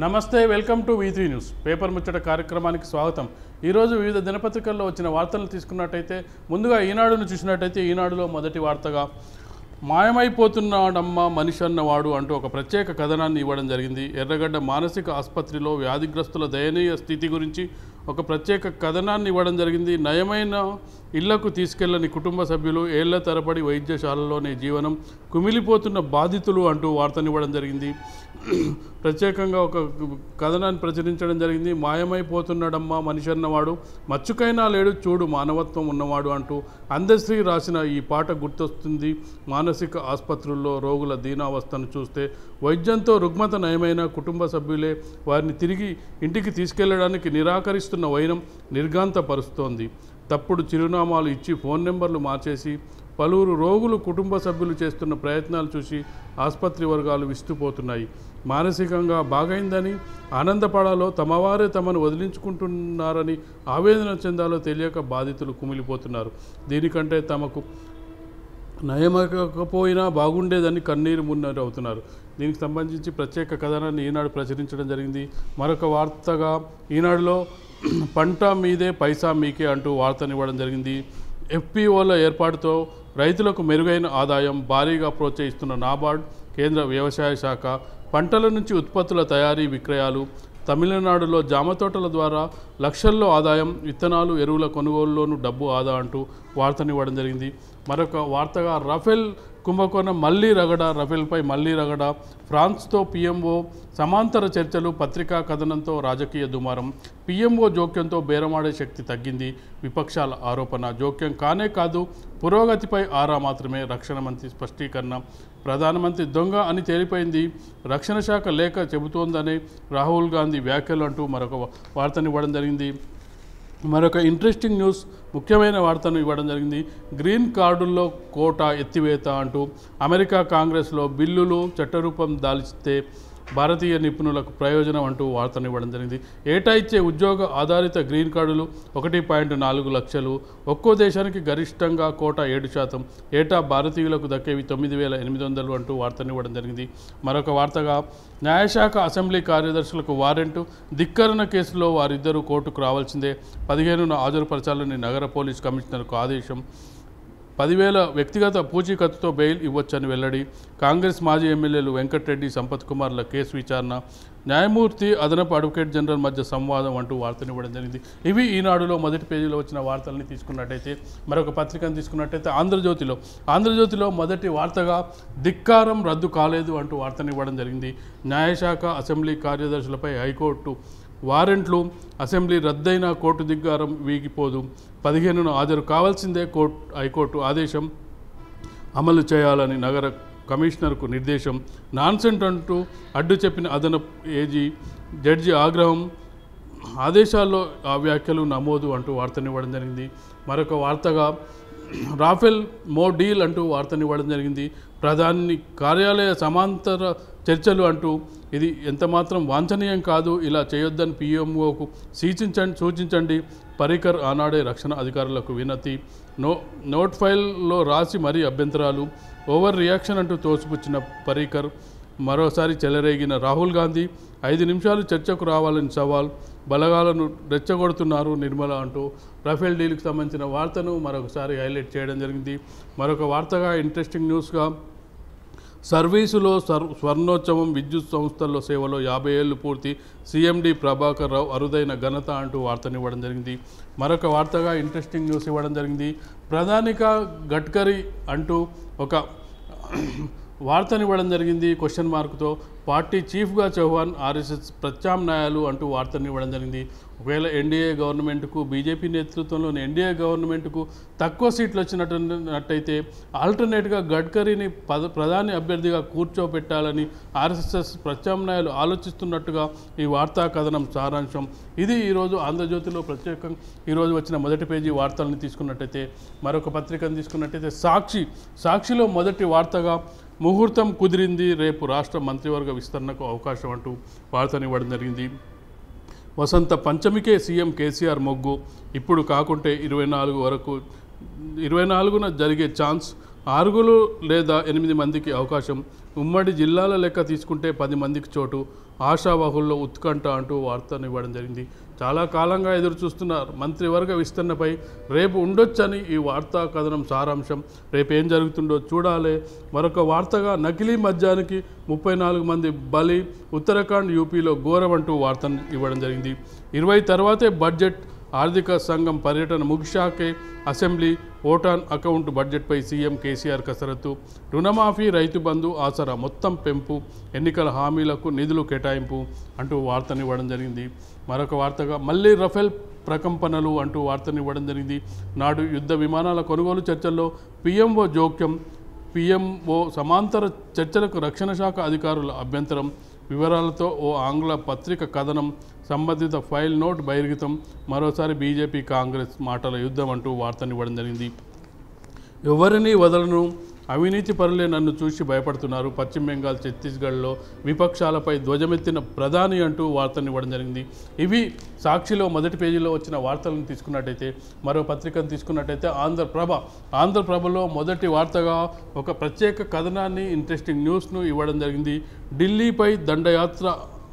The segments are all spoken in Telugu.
నమస్తే, welcome to V3 news. Paper ముచ్చట కార్యక్రమానికి స్వాగతం. ఈరోజు వివిధ దినపత్రికల్లో వచ్చిన వార్తలను తీసుకున్నట్టయితే ముందుగా ఈనాడును చూసినట్టయితే ఈనాడులో మొదటి వార్తగా మాయమైపోతున్నాడమ్మ మనిషి అన్నవాడు అంటూ ఒక ప్రత్యేక కథనాన్ని ఇవ్వడం జరిగింది. ఎర్రగడ్డ మానసిక ఆసుపత్రిలో వ్యాధిగ్రస్తుల దయనీయ స్థితి గురించి ఒక ప్రత్యేక కథనాన్ని ఇవ్వడం జరిగింది. నయమైన ఇళ్లకు తీసుకెళ్లని కుటుంబ సభ్యులు, ఏళ్ల తరబడి వైద్యశాలలోనే జీవనం, కుమిలిపోతున్న బాధితులు అంటూ వార్తనివ్వడం జరిగింది. ప్రత్యేకంగా ఒక కథనాన్ని ప్రచురించడం జరిగింది. మాయమైపోతున్నాడమ్మా మనిషి అన్నవాడు, మచ్చుకైనా లేడు చూడు మానవత్వం ఉన్నవాడు అంటూ అందశ్రీ రాసిన ఈ పాట గుర్తొస్తుంది. మానసిక ఆసుపత్రుల్లో రోగుల దీనావస్థను చూస్తే వైద్యంతో రుగ్మత నయమైన కుటుంబ సభ్యులే వారిని తిరిగి ఇంటికి తీసుకెళ్లడానికి నిరాకరిస్తున్న వైనం నిర్ఘాంతపరుస్తోంది. తప్పుడు చిరునామాలు ఇచ్చి ఫోన్ నెంబర్లు మార్చేసి పలువురు రోగులు కుటుంబ సభ్యులు చేస్తున్న ప్రయత్నాలు చూసి ఆసుపత్రి వర్గాలు విస్తుపోతున్నాయి. మానసికంగా బాగైందని ఆనందపడాలో తమవారే తమను వదిలించుకుంటున్నారని ఆవేదన చెందాలో తెలియక బాధితులు కుమిలిపోతున్నారు. దీనికంటే తమకు నయమకపోయినా బాగుండేదని కన్నీరు మున్నీరు అవుతున్నారు. దీనికి సంబంధించి ప్రత్యేక కథనాన్ని ఈనాడు ప్రచురించడం జరిగింది. మరొక వార్తగా ఈనాడులో పంట మీదే పైసా మీకే అంటూ వార్తనివ్వడం జరిగింది. FPOల ఏర్పాటుతో రైతులకు మెరుగైన ఆదాయం, భారీగా ప్రోత్సహిస్తున్న నాబార్డ్, కేంద్ర వ్యవసాయ శాఖ, పంటల నుంచి ఉత్పత్తుల తయారీ విక్రయాలు, తమిళనాడులో జామ తోటల ద్వారా లక్షల్లో ఆదాయం, విత్తనాలు ఎరువుల కొనుగోలులోనూ డబ్బు ఆదా అంటూ వార్తనివ్వడం జరిగింది. మరొక వార్తగా రఫేల్ కుంభకోణం మళ్లీ రగడ, రఫేల్పై మళ్లీ రగడ, ఫ్రాన్స్తో PMO సమాంతర చర్చలు, పత్రికా కథనంతో రాజకీయ దుమారం, PMO జోక్యంతో బేరమాడే శక్తి తగ్గింది, విపక్షాల ఆరోపణ. జోక్యం కానే కాదు, పురోగతిపై ఆరా మాత్రమే, రక్షణ మంత్రి స్పష్టీకరణ. ప్రధానమంత్రి దొంగ అని తేలిపోయింది, రక్షణ శాఖ లేఖ చెబుతోందనే రాహుల్ గాంధీ వ్యాఖ్యలు అంటూ మరొక వార్తనివ్వడం జరిగింది. మరొక ఇంట్రెస్టింగ్ న్యూస్, ముఖ్యమైన వార్తను ఇవ్వడం జరిగింది. గ్రీన్ కార్డుల్లో కోటా ఎత్తివేత అంటూ అమెరికా కాంగ్రెస్లో బిల్లులు చట్టరూపం దాల్చితే భారతీయ నిపుణులకు ప్రయోజనం అంటూ వార్తనివ్వడం జరిగింది. ఏటా ఇచ్చే ఉద్యోగ ఆధారిత గ్రీన్ కార్డులు 1.4 లక్షలు, ఒక్కో దేశానికి గరిష్టంగా కోటా 7%, ఏటా భారతీయులకు దక్కేవి 9,800 అంటూ వార్తనివ్వడం జరిగింది. మరొక వార్తగా న్యాయశాఖ అసెంబ్లీ కార్యదర్శులకు వారెంటు, ధిక్కరణ కేసులో వారిద్దరూ కోర్టుకు రావాల్సిందే, 15న హాజరుపరచాలని నగర పోలీస్ కమిషనర్కు ఆదేశం, 10,000 వ్యక్తిగత పూచీకత్తుతో బెయిల్ ఇవ్వొచ్చని వెల్లడి, కాంగ్రెస్ మాజీ ఎమ్మెల్యేలు వెంకటరెడ్డి, సంపత్ కుమార్ల కేసు విచారణ, న్యాయమూర్తి అదనపు అడ్వకేట్ జనరల్ మధ్య సంవాదం అంటూ వార్తనివ్వడం జరిగింది. ఇవి ఈనాడులో మొదటి పేజీలో వచ్చిన వార్తల్ని తీసుకున్నట్టయితే మరొక పత్రికను తీసుకున్నట్టయితే ఆంధ్రజ్యోతిలో మొదటి వార్తగా ధిక్కారం రద్దు కాలేదు అంటూ వార్తనివ్వడం జరిగింది. న్యాయశాఖ అసెంబ్లీ కార్యదర్శులపై హైకోర్టు వారెంట్లు, అసెంబ్లీ రద్దయిన కోర్టు ధిక్కారం వీగిపోదు, 15న హాజరు కావాల్సిందే, హైకోర్టు ఆదేశం అమలు చేయాలని నగర కమిషనర్కు నిర్దేశం, నాన్సెంట్ అంటూ అడ్డు చెప్పిన అదనపు ఏజీ, జడ్జి ఆగ్రహం, ఆదేశాల్లో ఆ వ్యాఖ్యలు నమోదు అంటూ వార్తనివ్వడం జరిగింది. మరొక వార్తగా రాఫెల్ మో డీల్ అంటూ వార్తనివ్వడం జరిగింది. ప్రధాని కార్యాలయ సమాంతర చర్చలు అంటూ ఇది ఎంతమాత్రం వాంఛనీయం కాదు, ఇలా చేయొద్దని PMOకు సూచించండి, పరీకర్ ఆనాడే రక్షణ అధికారులకు వినతి, నోట్ ఫైల్లో రాసి మరీ అభ్యంతరాలు, ఓవర్ రియాక్షన్ అంటూ తోసిపుచ్చిన పరీకర్, మరోసారి చెలరేగిన రాహుల్ గాంధీ, 5 నిమిషాలు చర్చకు రావాలని సవాల్, బలగాలను రెచ్చగొడుతున్నారు నిర్మల అంటూ రఫేల్ డీల్కి సంబంధించిన వార్తను మరొకసారి హైలైట్ చేయడం జరిగింది. మరొక వార్తగా ఇంట్రెస్టింగ్ న్యూస్గా సర్వీసులో స్వర్ణోత్సవం, విద్యుత్ సంస్థల్లో సేవలో 50 ఏళ్లు పూర్తి, CMD ప్రభాకర్ రావు అరుదైన ఘనత అంటూ వార్తనివ్వడం జరిగింది. మరొక వార్తగా ఇంట్రెస్టింగ్ న్యూస్ ఇవ్వడం జరిగింది. ప్రధానిగా గడ్కరీ అంటూ ఒక వార్తనివ్వడం జరిగింది. క్వశ్చన్ మార్కుతో పార్టీ చీఫ్గా చౌహాన్, RSS ప్రత్యామ్నాయాలు అంటూ వార్తనివ్వడం జరిగింది. ఒకవేళ ఎన్డీఏ గవర్నమెంట్కు, బీజేపీ నేతృత్వంలోని ఎన్డీఏ గవర్నమెంట్కు తక్కువ సీట్లు వచ్చినట్టయితే ఆల్టర్నేట్గా గడ్కరీని ప్రధాని అభ్యర్థిగా కూర్చోబెట్టాలని RSS ప్రత్యామ్నాయాలు ఆలోచిస్తున్నట్టుగా ఈ వార్తా కథనం సారాంశం. ఇది ఈరోజు ఆంధ్రజ్యోతిలో ప్రత్యేకంగా ఈరోజు వచ్చిన మొదటి పేజీ వార్తలను తీసుకున్నట్టయితే మరొక పత్రికను తీసుకున్నట్టయితే సాక్షిలో మొదటి వార్తగా ముహూర్తం కుదిరింది, రేపు రాష్ట్ర మంత్రివర్గ విస్తరణకు అవకాశం అంటూ వార్తనివ్వడం జరిగింది. వసంత పంచమికే సీఎం కేసీఆర్ మొగ్గు, ఇప్పుడు కాకుంటే 24న జరిగే ఛాన్స్, 6 లేదా 8 మందికి అవకాశం, ఉమ్మడి జిల్లాల లెక్క తీసుకుంటే 10 మందికి చోటు, ఆశావాహుల్లో ఉత్కంఠ అంటూ వార్తను ఇవ్వడం జరిగింది. చాలా కాలంగా ఎదురు చూస్తున్నారు మంత్రివర్గ విస్తరణపై రేపు ఉండొచ్చని ఈ వార్తా కథనం సారాంశం. రేపు ఏం జరుగుతుందో చూడాలి. మరొక వార్తగా నకిలీ మద్యానికి 34 మంది బలి, ఉత్తరాఖండ్ యూపీలో ఘోరం అంటూ వార్తను ఇవ్వడం జరిగింది. 20 తర్వాతే బడ్జెట్, ఆర్థిక సంఘం పర్యటన ముగిశాకే అసెంబ్లీ, ఓటాన్ అకౌంట్ బడ్జెట్పై సీఎం కేసీఆర్ కసరత్తు, రుణమాఫీ, రైతు బంధు, ఆసరా మొత్తం పెంపు, ఎన్నికల హామీలకు నిధులు కేటాయింపు అంటూ వార్తనివ్వడం జరిగింది. మరొక వార్తగా మళ్ళీ రఫేల్ ప్రకంపనలు అంటూ వార్తనివ్వడం జరిగింది. నాడు యుద్ధ విమానాల కొనుగోలు చర్చల్లో పీఎంఓ జోక్యం, పీఎంఓ సమాంతర చర్చలకు రక్షణ శాఖ అధికారుల అభ్యంతరం, వివరాలతో ఓ ఆంగ్ల పత్రిక కథనం, సంబంధిత ఫైల్ నోట్ బహిర్గతం, మరోసారి బీజేపీ కాంగ్రెస్ మాటల యుద్ధం అంటూ వార్తనివ్వడం జరిగింది. ఎవరిని వదలను, అవినీతి పరులే నన్ను చూసి భయపడుతున్నారు, పశ్చిమ బెంగాల్, ఛత్తీస్గఢ్లో విపక్షాలపై ధ్వజమెత్తిన ప్రధాని అంటూ వార్తనివ్వడం జరిగింది. ఇవి సాక్షిలో మొదటి పేజీలో వచ్చిన వార్తలను తీసుకున్నట్టయితే, మరో పత్రికను తీసుకున్నట్టయితే ఆంధ్రప్రభలో మొదటి వార్తగా ఒక ప్రత్యేక కథనాన్ని, ఇంట్రెస్టింగ్ న్యూస్ను ఇవ్వడం జరిగింది. ఢిల్లీపై దండయాత్ర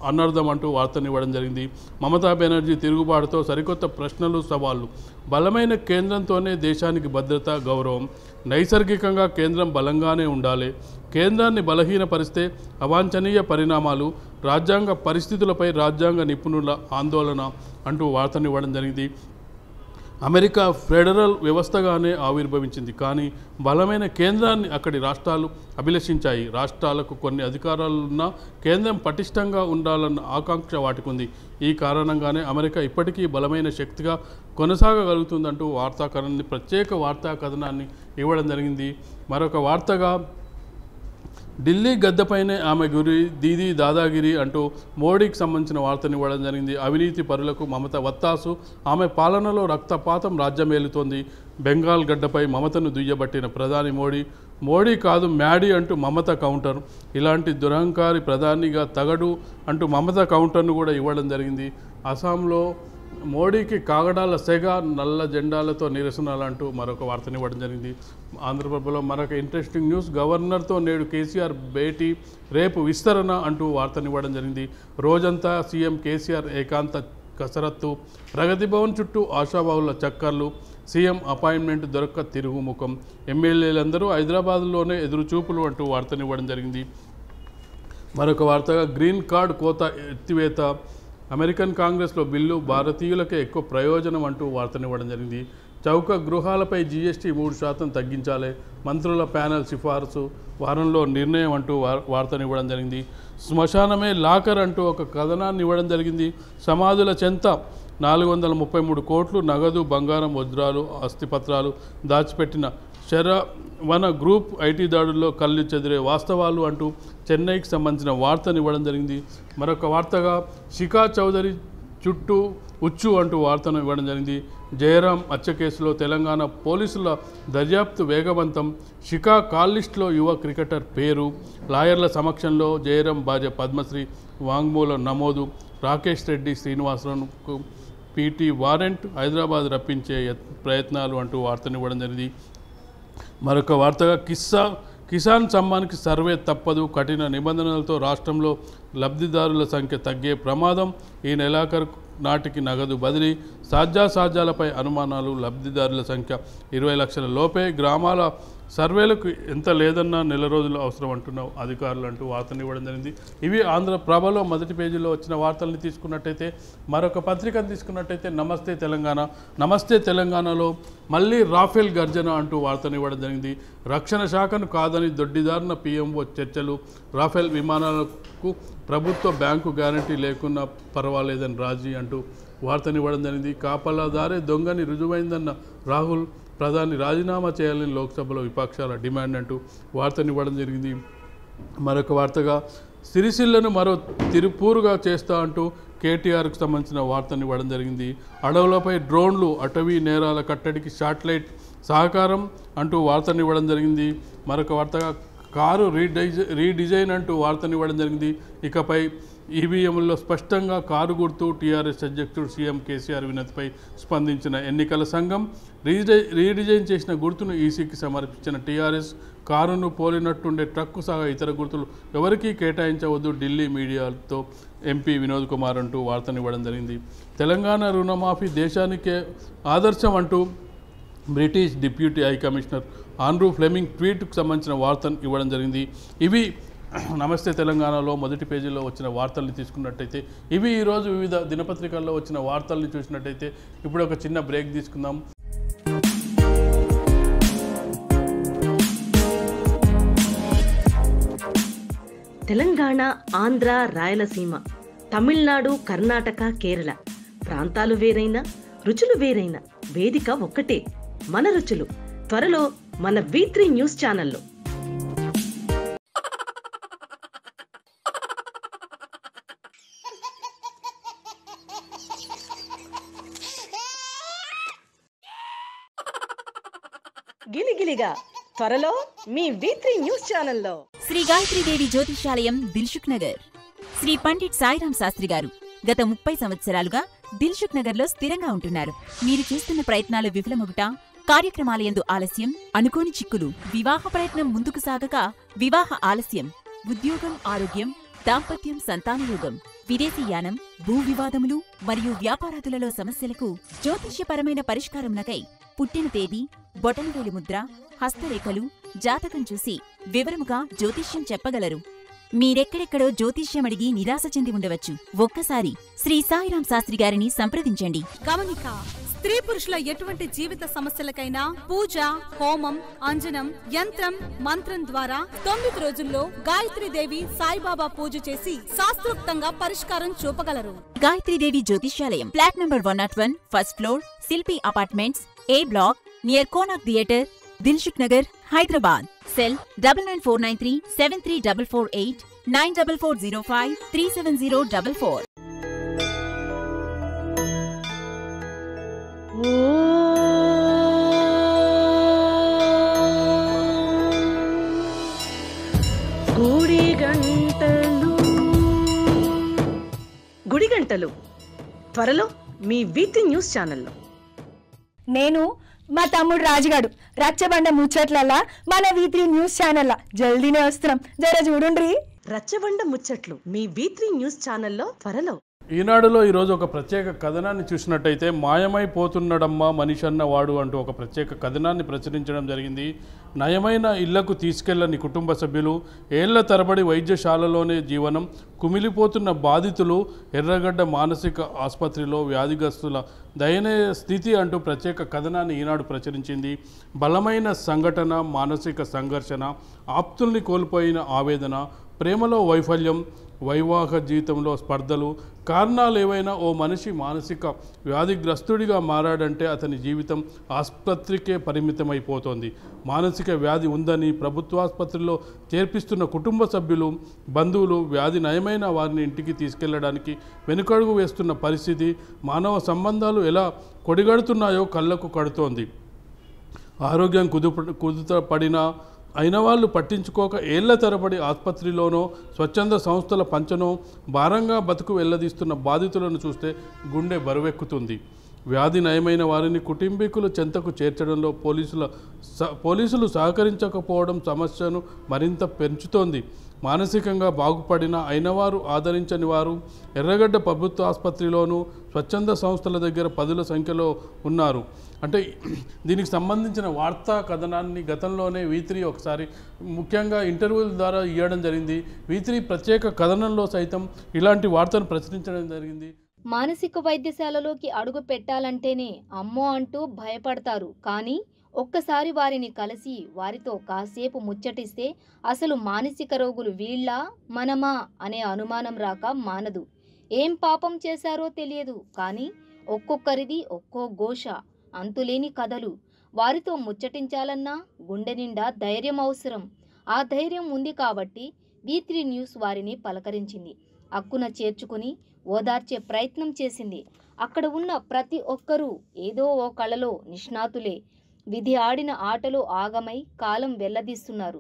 అనర్థం అంటూ వార్తనివ్వడం జరిగింది. మమతా బెనర్జీ తిరుగుబాటుతో సరికొత్త ప్రశ్నలు, సవాళ్లు, బలమైన కేంద్రంతోనే దేశానికి భద్రత, గౌరవం, నైసర్గికంగా కేంద్రం బలంగానే ఉండాలి, కేంద్రాన్ని బలహీనపరిస్తే అవాంఛనీయ పరిణామాలు, రాజ్యాంగ పరిస్థితులపై రాజ్యాంగ నిపుణుల ఆందోళన అంటూ వార్తనివ్వడం జరిగింది. అమెరికా ఫెడరల్ వ్యవస్థగానే ఆవిర్భవించింది, కానీ బలమైన కేంద్రాన్ని అక్కడి రాష్ట్రాలు అభిలషించాయి. రాష్ట్రాలకు కొన్ని అధికారాలున్నా కేంద్రం పటిష్టంగా ఉండాలన్న ఆకాంక్ష వాటికుంది. ఈ కారణంగానే అమెరికా ఇప్పటికీ బలమైన శక్తిగా కొనసాగగలుగుతుందంటూ వార్తాకథనాన్ని, ప్రత్యేక వార్తా కథనాన్ని ఇవ్వడం జరిగింది. మరొక వార్తగా ఢిల్లీ గద్దెపైనే ఆమె గురి, దీదీ దాదాగిరి అంటూ మోడీకి సంబంధించిన వార్తని ఇవ్వడం జరిగింది. అవినీతి పరులకు మమత వత్తాసు, ఆమె పాలనలో రక్తపాతం రాజ్యమేలుతోంది. బెంగాల్ గడ్డపై మమతను దుయ్యబట్టిన ప్రధాని మోడీ కాదు మ్యాడీ అంటూ మమత కౌంటర్, ఇలాంటి దురహంకారి ప్రధానిగా తగడు అంటూ మమత కౌంటర్ను కూడా ఇవ్వడం జరిగింది. అస్సాంలో మోడీకి కాగడాల సెగ, నల్ల జెండాలతో నిరసనలు అంటూ మరొక వార్తని ఇవ్వడం జరిగింది. ఆంధ్రప్రభలో మరొక ఇంట్రెస్టింగ్ న్యూస్, గవర్నర్తో నేడు కేసీఆర్ భేటీ, రేపు విస్తరణ అంటూ వార్తనివ్వడం జరిగింది. రోజంతా సీఎం కేసీఆర్ ఏకాంత కసరత్తు, ప్రగతి భవన్ చుట్టూ ఆశావాహుల చక్కర్లు, సీఎం అపాయింట్మెంట్ దొరక్క తిరుగుముఖం, ఎమ్మెల్యేలందరూ హైదరాబాద్లోనే ఎదురుచూపులు అంటూ వార్తనివ్వడం జరిగింది. మరొక వార్తగా గ్రీన్ కార్డ్ కోత ఎత్తివేత, అమెరికన్ కాంగ్రెస్లో బిల్లు భారతీయులకే ఎక్కువ ప్రయోజనం అంటూ వార్తనివ్వడం జరిగింది. చౌక గృహాలపై జీఎస్టీ 3% తగ్గించాలి, మంత్రుల ప్యానెల్ సిఫార్సు, వారంలో నిర్ణయం అంటూ వార్తనివ్వడం జరిగింది. శ్మశానమే లాకర్ అంటూ ఒక కథనాన్ని ఇవ్వడం జరిగింది. సమాధుల చెంత 433 కోట్లు నగదు, బంగారం, వజ్రాలు, ఆస్తిపత్రాలు దాచిపెట్టిన శరవణ గ్రూప్ ఐటీ దాడుల్లో కళ్ళు చెదిరే వాస్తవాలు అంటూ చెన్నైకి సంబంధించిన వార్తను ఇవ్వడం జరిగింది. మరొక వార్తగా శిఖా చౌదరి చుట్టూ ఉచ్చు అంటూ వార్తను ఇవ్వడం జరిగింది. జయరాం హత్య కేసులో తెలంగాణ పోలీసుల దర్యాప్తు వేగవంతం, శిఖా కాల్ లిస్టులో యువ క్రికెటర్ పేరు, లాయర్ల సమక్షంలో జయరాం భార్య పద్మశ్రీ వాంగ్మూలం నమోదు, రాకేష్ రెడ్డి శ్రీనివాసరావుకు పీటీ వారెంట్, హైదరాబాద్ రప్పించే ప్రయత్నాలు అంటూ వార్తనివ్వడం జరిగింది. మరొక వార్తగా కిసాన్ సమ్మాన్కి సర్వే తప్పదు, కఠిన నిబంధనలతో రాష్ట్రంలో లబ్ధిదారుల సంఖ్య తగ్గే ప్రమాదం, ఈ నెలాఖరు నాటికి నగదు బదిలీ, సాధ్యాసాధ్యాలపై అనుమానాలు, లబ్ధిదారుల సంఖ్య 20 లక్షల లోపే, గ్రామాల సర్వేలకు ఎంత లేదన్నా నెల రోజులు అవసరం అంటున్న అధికారులు అంటూ వార్తనివ్వడం జరిగింది. ఇవి ఆంధ్రప్రభలో మొదటి పేజీలో వచ్చిన వార్తల్ని తీసుకున్నట్టయితే, మరొక పత్రికను తీసుకున్నట్టయితే నమస్తే తెలంగాణ. నమస్తే తెలంగాణలో మళ్ళీ రాఫెల్ గర్జన అంటూ వార్తనివ్వడం జరిగింది. రక్షణ శాఖను కాదని దొడ్డిదారిన పీఎంఓ చర్చలు, రాఫెల్ విమానాలకు ప్రభుత్వ బ్యాంకు గ్యారంటీ లేకున్నా పర్వాలేదని రాజీ అంటూ వార్తనివ్వడం జరిగింది. కాపలాదారే దొంగని రుజువైందన్న రాహుల్, ప్రధాని రాజీనామా చేయాలని లోక్సభలో విపక్షాల డిమాండ్ అంటూ వార్తనివ్వడం జరిగింది. మరొక వార్తగా సిరిసిల్లను మరో తిరుపూరుగా చేస్తా అంటూ కేటీఆర్కు సంబంధించిన వార్తనివ్వడం జరిగింది. అడవులపై డ్రోన్లు, అటవీ నేరాల కట్టడికి శాటిలైట్ సహకారం అంటూ వార్తనివ్వడం జరిగింది. మరొక వార్తగా కారు రీడిజైన్ అంటూ వార్తనివ్వడం జరిగింది. ఇకపై ఈవీఎంలలో స్పష్టంగా కారు గుర్తు. టీఆర్ఎస్ అధ్యక్షుడు సీఎం కేసీఆర్ వినతిపై స్పందించిన ఎన్నికల సంఘం రీడిజైన్ చేసిన గుర్తును ఈసీకి సమర్పించిన టీఆర్ఎస్ కారును పోలినట్టుండే ట్రక్కు సహా ఇతర గుర్తులు ఎవరికీ కేటాయించవద్దు ఢిల్లీ మీడియాతో ఎంపీ వినోద్ కుమార్ అంటూ వార్తనివ్వడం జరిగింది. తెలంగాణ రుణమాఫీ దేశానికే ఆదర్శం అంటూ British deputy high commissioner Andrew Fleming ట్వీట్కు సంబంధించిన వార్తను ఇవ్వడం జరిగింది. ఇవి నమస్తే తెలంగాణలో మొదటి పేజీలో వచ్చిన వార్తల్ని తీసుకున్నట్టయితే ఇవి ఈరోజు వివిధ దినపత్రికల్లో వచ్చిన వార్తల్ని చూసినట్టయితే ఇప్పుడు ఒక చిన్న బ్రేక్ తీసుకుందాం. తెలంగాణ, ఆంధ్ర, రాయలసీమ, తమిళనాడు, కర్ణాటక, కేరళ ప్రాంతాలు వేరైనా రుచులు వేరైనా వేదిక ఒక్కటే, మన రుచులు. త్వరలో మన V3 న్యూస్ ఛానల్లో. గిలిగిలిగా త్వరలో మీ V3 న్యూస్ ఛానల్లో. శ్రీ గాయత్రీదేవి జ్యోతిషాలయం, దిల్సుఖ్ నగర్. శ్రీ పండిట్ సాయిరాం శాస్త్రి గారు గత 30 సంవత్సరాలుగా దిల్సుఖ్ నగర్ లో స్థిరంగా ఉంటున్నారు. మీరు చేస్తున్న ప్రయత్నాలు విఫలమగుట, కార్యక్రమాలయందు ఆలస్యం, అనుకోని చిక్కులు, వివాహ ప్రయత్నం ముందుకు సాగక వివాహ ఆలస్యం, ఉద్యోగం, ఆరోగ్యం, దాంపత్యం, సంతానయోగం, విదేశీయానం, భూ వివాదములు మరియు వ్యాపారాదులలో సమస్యలకు జ్యోతిష్యపరమైన పరిష్కారమునకై పుట్టిన తేదీ, బొటనవేలి ముద్ర, హస్తరేఖలు, జాతకం చూసి వివరముగా జ్యోతిష్యం చెప్పగలరు. మీరెక్కడెక్కడో జ్యోతిష్యం అడిగి నిరాశ చెంది ఉండవచ్చు. ఒక్కసారి శ్రీ సాయిరాం శాస్త్రి గారిని సంప్రదించండి. గమనిక: స్త్రీ పురుషుల ఎటువంటి జీవిత సమస్యలకైనా పూజ, హోమం, అంజనం, యంత్రం, మంత్రం ద్వారా 9 రోజుల్లో గాయత్రీదేవి సాయిబాబా పూజ చేసి శాస్త్రోక్తంగా పరిష్కారం చూపగలరు. గాయత్రీదేవి జ్యోతిష్యాలయం, flat number 101, first floor, Shilpi apartments, A block, near Konark theatre, Dilsukh Nagar, Hyderabad. Cell 9949373448 94405370444. గుడిగంటలు త్వరలో మీ V3 న్యూస్ ఛానల్లో. నేను మా తమ్ముడు రాజుగాడు రచ్చబండ ముచ్చట్లలా మన V3 న్యూస్ ఛానల్ జల్దీనే వస్తున్నాం, జర చూడుండ్రి. రచ్చబండ ముచ్చట్లు మీ V3 న్యూస్ ఛానల్లో త్వరలో. ఈనాడులో ఈరోజు ఒక ప్రత్యేక కథనాన్ని చూసినట్టయితే మాయమైపోతున్నడమ్మా మనిషన్న వాడు అంటూ ఒక ప్రత్యేక కథనాన్ని ప్రచురించడం జరిగింది. నయమైన ఇళ్లకు తీసుకెళ్లని కుటుంబ సభ్యులు, ఏళ్ల తరబడి వైద్యశాలలోనే జీవనం, కుమిలిపోతున్న బాధితులు, ఎర్రగడ్డ మానసిక ఆసుపత్రిలో వ్యాధిగ్రస్తుల దయనీయ స్థితి అంటూ ప్రత్యేక కథనాన్ని ఈనాడు ప్రచురించింది. బలమైన సంఘటన, మానసిక సంఘర్షణ, ఆప్తుల్ని కోల్పోయిన ఆవేదన, ప్రేమలో వైఫల్యం, వైవాహిక జీవితంలో స్పర్ధలు, కారణాలు ఏవైనా ఓ మనిషి మానసిక వ్యాధిగ్రస్తుడిగా మారాడంటే అతని జీవితం ఆసుపత్రికే పరిమితమైపోతోంది. మానసిక వ్యాధి ఉందని ప్రభుత్వాసుపత్రిలో చేర్పిస్తున్న కుటుంబ సభ్యులు, బంధువులు వ్యాధి నయమైన వారిని ఇంటికి తీసుకెళ్లడానికి వెనుకడుగు వేస్తున్న పరిస్థితి, మానవ సంబంధాలు ఎలా కొడిగడుతున్నాయో కళ్ళకు కడుతోంది. ఆరోగ్యం కుదుటపడినా అయిన వాళ్ళు పట్టించుకోక ఏళ్ల తరబడి ఆసుపత్రిలోనో స్వచ్ఛంద సంస్థల పంచనో భారంగా బతుకు వెల్లదీస్తున్న బాధితులను చూస్తే గుండె బరువెక్కుతుంది. వ్యాధి నయమైన వారిని కుటుంబీకులు చెంతకు చేర్చడంలో పోలీసులు సహకరించకపోవడం సమస్యను మరింత పెంచుతోంది. మానసికంగా బాగుపడిన అయినవారు, ఆదరించని వారు ఎర్రగడ్డ ప్రభుత్వ ఆసుపత్రిలోనూ స్వచ్ఛంద సంస్థల దగ్గర పదుల సంఖ్యలో ఉన్నారు. అంటే దీనికి సంబంధించిన వార్తా కథనాన్ని గతంలోనే V3 ఒకసారి ముఖ్యంగా ఇంటర్వ్యూల ద్వారా ఇవ్వడం జరిగింది. V3 ప్రత్యేక కథనంలో సైతం ఇలాంటి వార్తను ప్రచురించడం జరిగింది. మానసిక వైద్యశాలలోకి అడుగు పెట్టాలంటేనే అమ్మో అంటూ భయపడతారు. కానీ ఒక్కసారి వారిని కలిసి వారితో కాసేపు ముచ్చటిస్తే అసలు మానసిక రోగులు వీళ్ళా మనమా అనే అనుమానం రాక మానదు. ఏం పాపం చేశారో తెలియదు, కానీ ఒక్కొక్కరిది ఒక్కో ఘోష, అంతులేని కథలు. వారితో ముచ్చటించాలన్నా గుండె నిండా ధైర్యం అవసరం. ఆ ధైర్యం ఉంది కాబట్టి V3 న్యూస్ వారిని పలకరించింది, అక్కున చేర్చుకుని ఓదార్చే ప్రయత్నం చేసింది. అక్కడ ఉన్న ప్రతి ఒక్కరూ ఏదో ఓ కళలో నిష్ణాతులే. విధి ఆడిన ఆటలో ఆగమై కాలం వెల్లదీస్తున్నారు.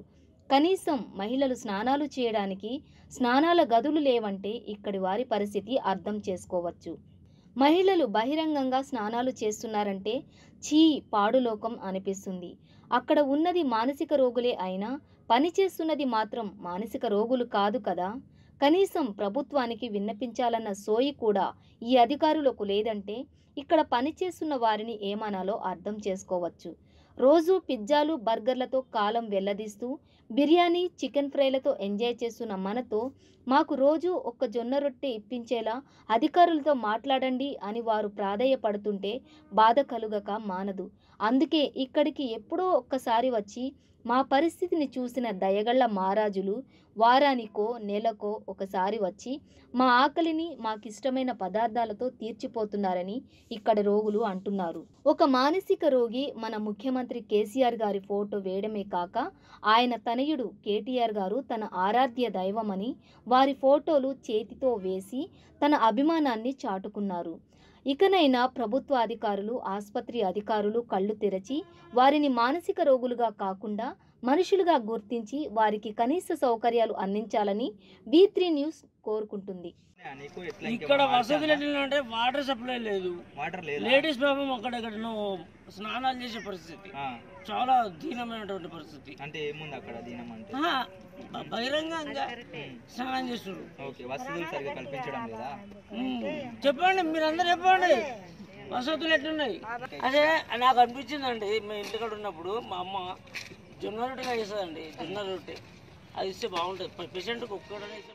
కనీసం మహిళలు స్నానాలు చేయడానికి స్నానాల గదులు లేవంటే ఇక్కడి వారి పరిస్థితి అర్థం చేసుకోవచ్చు. మహిళలు బహిరంగంగా స్నానాలు చేస్తున్నారంటే ఛీ పాడులోకం అనిపిస్తుంది. అక్కడ ఉన్నది మానసిక రోగులే అయినా పని చేస్తున్నది మాత్రం మానసిక రోగులు కాదు కదా. కనీసం ప్రభుత్వానికి విన్నపించాలన్న సోయి కూడా ఈ అధికారులకు లేదంటే ఇక్కడ పనిచేస్తున్న వారిని ఏమనాలో అర్థం చేసుకోవచ్చు. రోజు పిజ్జాలు బర్గర్లతో కాలం వెల్లదీస్తూ బిర్యానీ చికెన్ ఫ్రైలతో ఎంజాయ్ చేస్తున్న మనతో మాకు రోజు ఒక్క జొన్న రొట్టె ఇప్పించేలా అధికారులతో మాట్లాడండి అని వారు ప్రాధేయపడుతుంటే బాధ కలుగక మానదు. అందుకే ఇక్కడికి ఎప్పుడో ఒక్కసారి వచ్చి మా పరిస్థితిని చూసిన దయగళ్ల మహారాజులు వారానికో నెలకో ఒకసారి వచ్చి మా ఆకలిని మాకిష్టమైన పదార్థాలతో తీర్చిపోతున్నారని ఇక్కడ రోగులు అంటున్నారు. ఒక మానసిక రోగి మన ముఖ్యమంత్రి కేసీఆర్ గారి ఫోటో వేయడమే కాక ఆయన తనయుడు కేటీఆర్ గారు తన ఆరాధ్య దైవమని వారి ఫోటోలు చేతితో వేసి తన అభిమానాన్ని చాటుకున్నారు. ఇకనైనా ప్రభుత్వ అధికారులు ఆసుపత్రి అధికారులు కళ్ళు తెరచి వారిని మానసిక రోగులుగా కాకుండా మనుషులుగా గుర్తించి వారికి కనీస సౌకర్యాలు అందించాలని V3 న్యూస్ కోరుకుంటుంది. ఇక్కడ వసతులు ఎట్లంటే వాటర్ సప్లై లేదు, లేడీస్ పాపం అక్కడెక్కడ స్నానాలు చేసే పరిస్థితి చాలా దీనమైనటువంటి పరిస్థితి. అంటే ఏముంది అక్కడ దీనం అంటే బహిరంగంగా స్నానం చేస్తున్నారు. వసతులు సరిగా కల్పించడం లేదా? చెప్పండి, మీరందరూ చెప్పండి వసతులు ఎట్లున్నాయి. అదే నాకు అనిపించిందండి, మేము ఇంటికాడ ఉన్నప్పుడు మా అమ్మ జొన్న రొట్టెగా చేస్తుందండి. జొన్న రొట్టె అది ఇస్తే బాగుంటుంది, పేషెంట్కి ఒక్కడనే ఇస్తే